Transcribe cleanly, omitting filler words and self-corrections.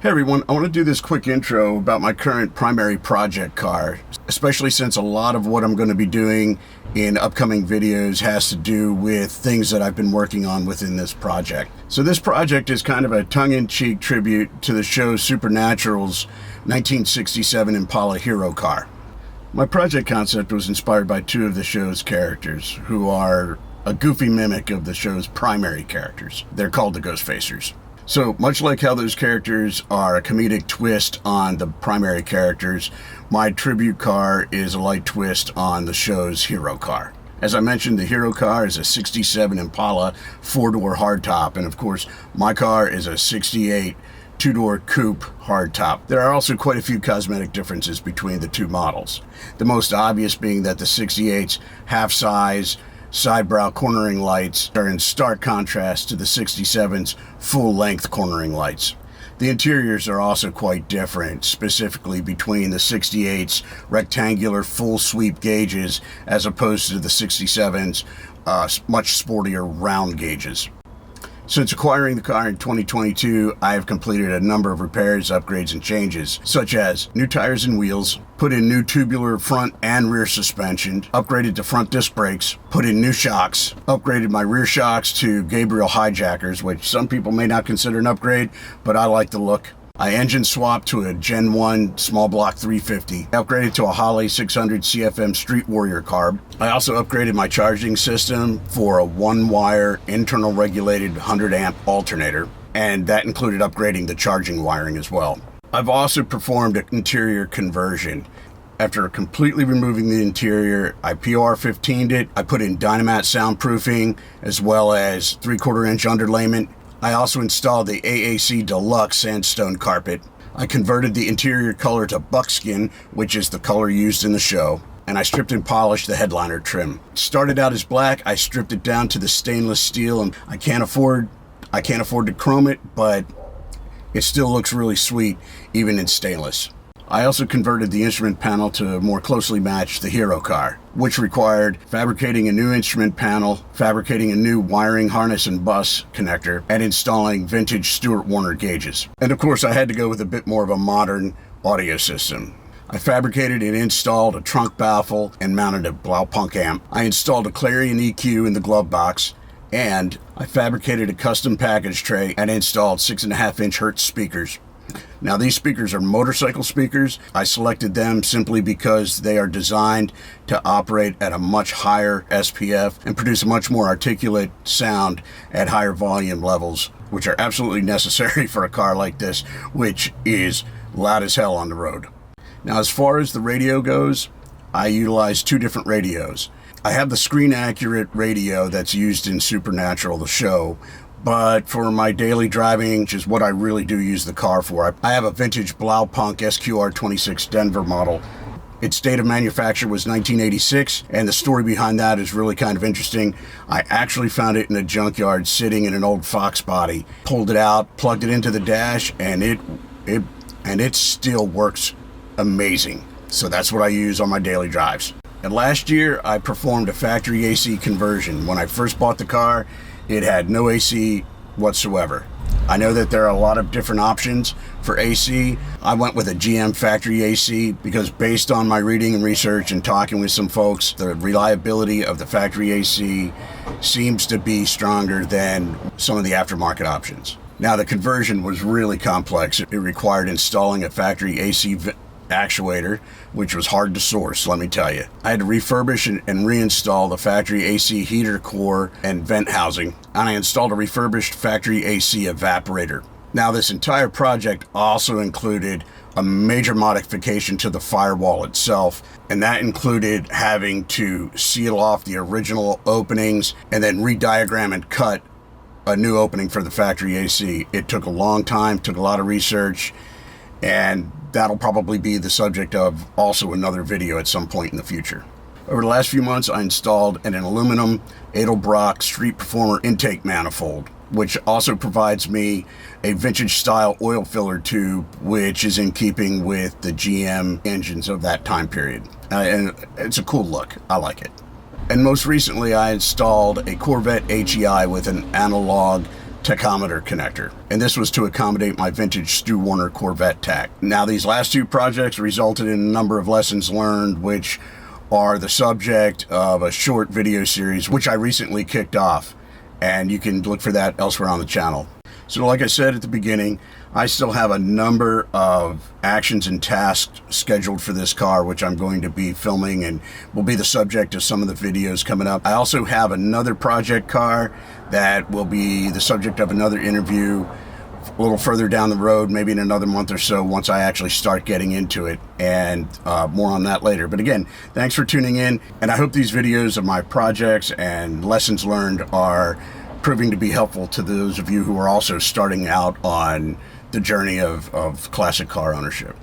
Hey everyone, I want to do this quick intro about my current primary project car, especially since a lot of what I'm going to be doing in upcoming videos has to do with things that I've been working on within this project. So this project is kind of a tongue-in-cheek tribute to the show Supernatural's 1967 Impala hero car. My project concept was inspired by two of the show's characters, who are a goofy mimic of the show's primary characters. They're called the Ghostfacers. So, much like how those characters are a comedic twist on the primary characters, my tribute car is a light twist on the show's hero car. As I mentioned, the hero car is a 67 Impala 4-door hardtop, and of course, my car is a 68 2-door coupe hardtop. There are also quite a few cosmetic differences between the two models. The most obvious being that the 68's half-size side-brow cornering lights are in stark contrast to the 67's full-length cornering lights. The interiors are also quite different, specifically between the 68's rectangular full-sweep gauges as opposed to the 67's much sportier round gauges. Since acquiring the car in 2022, I have completed a number of repairs, upgrades, and changes, such as new tires and wheels, put in new tubular front and rear suspension, upgraded to front disc brakes, put in new shocks, upgraded my rear shocks to Gabriel hijackers, which some people may not consider an upgrade, but I like the look. I engine swapped to a Gen 1 small block 350, upgraded to a Holley 600 CFM Street Warrior carb. I also upgraded my charging system for a one-wire internal regulated 100 amp alternator, and that included upgrading the charging wiring as well. I've also performed an interior conversion. After completely removing the interior, I PR-15'd it, I put in Dynamat soundproofing as well as 3/4 inch underlayment. I also installed the AAC Deluxe sandstone carpet. I converted the interior color to buckskin, which is the color used in the show, and I stripped and polished the headliner trim. It started out as black, I stripped it down to the stainless steel, and I can't afford to chrome it, but it still looks really sweet, even in stainless. I also converted the instrument panel to more closely match the hero car, which required fabricating a new instrument panel, fabricating a new wiring harness and bus connector, and installing vintage Stewart Warner gauges. And of course, I had to go with a bit more of a modern audio system. I fabricated and installed a trunk baffle and mounted a Blaupunk amp. I installed a Clarion EQ in the glove box, and I fabricated a custom package tray and installed 6.5-inch Hertz speakers. Now, these speakers are motorcycle speakers. I selected them simply because they are designed to operate at a much higher SPF and produce a much more articulate sound at higher volume levels, which are absolutely necessary for a car like this, which is loud as hell on the road. Now, as far as the radio goes, I utilize two different radios. I have the screen-accurate radio that's used in Supernatural, the show, but for my daily driving, which is what I really do use the car for, I have a vintage Blaupunk SQR26 Denver model. Its date of manufacture was 1986, and the story behind that is really kind of interesting. I actually found it in a junkyard sitting in an old Fox body. Pulled it out, plugged it into the dash, and it still works amazing. So that's what I use on my daily drives. And last year, I performed a factory AC conversion. When I first bought the car, it had no AC whatsoever. I know that there are a lot of different options for AC. I went with a GM factory AC because based on my reading and research and talking with some folks, the reliability of the factory AC seems to be stronger than some of the aftermarket options. Now, the conversion was really complex. It required installing a factory AC actuator, which was hard to source, let me tell you. I had to refurbish and reinstall the factory AC heater core and vent housing, and I installed a refurbished factory AC evaporator. Now, this entire project also included a major modification to the firewall itself, and that included having to seal off the original openings and then rediagram and cut a new opening for the factory AC. It took a long time, took a lot of research, and that'll probably be the subject of also another video at some point in the future. Over the last few months, I installed an aluminum Edelbrock Street Performer intake manifold, which also provides me a vintage style oil filler tube, which is in keeping with the GM engines of that time period. And it's a cool look. I like it. And most recently, I installed a Corvette HEI with an analog tachometer connector, and this was to accommodate my vintage Stu Warner Corvette tach. Now, these last two projects resulted in a number of lessons learned, which are the subject of a short video series which I recently kicked off, and you can look for that elsewhere on the channel. So like I said at the beginning, I still have a number of actions and tasks scheduled for this car, which I'm going to be filming and will be the subject of some of the videos coming up. I also have another project car that will be the subject of another interview a little further down the road, maybe in another month or so, once I actually start getting into it, and more on that later. But again, thanks for tuning in, and I hope these videos of my projects and lessons learned are proving to be helpful to those of you who are also starting out on the journey of classic car ownership.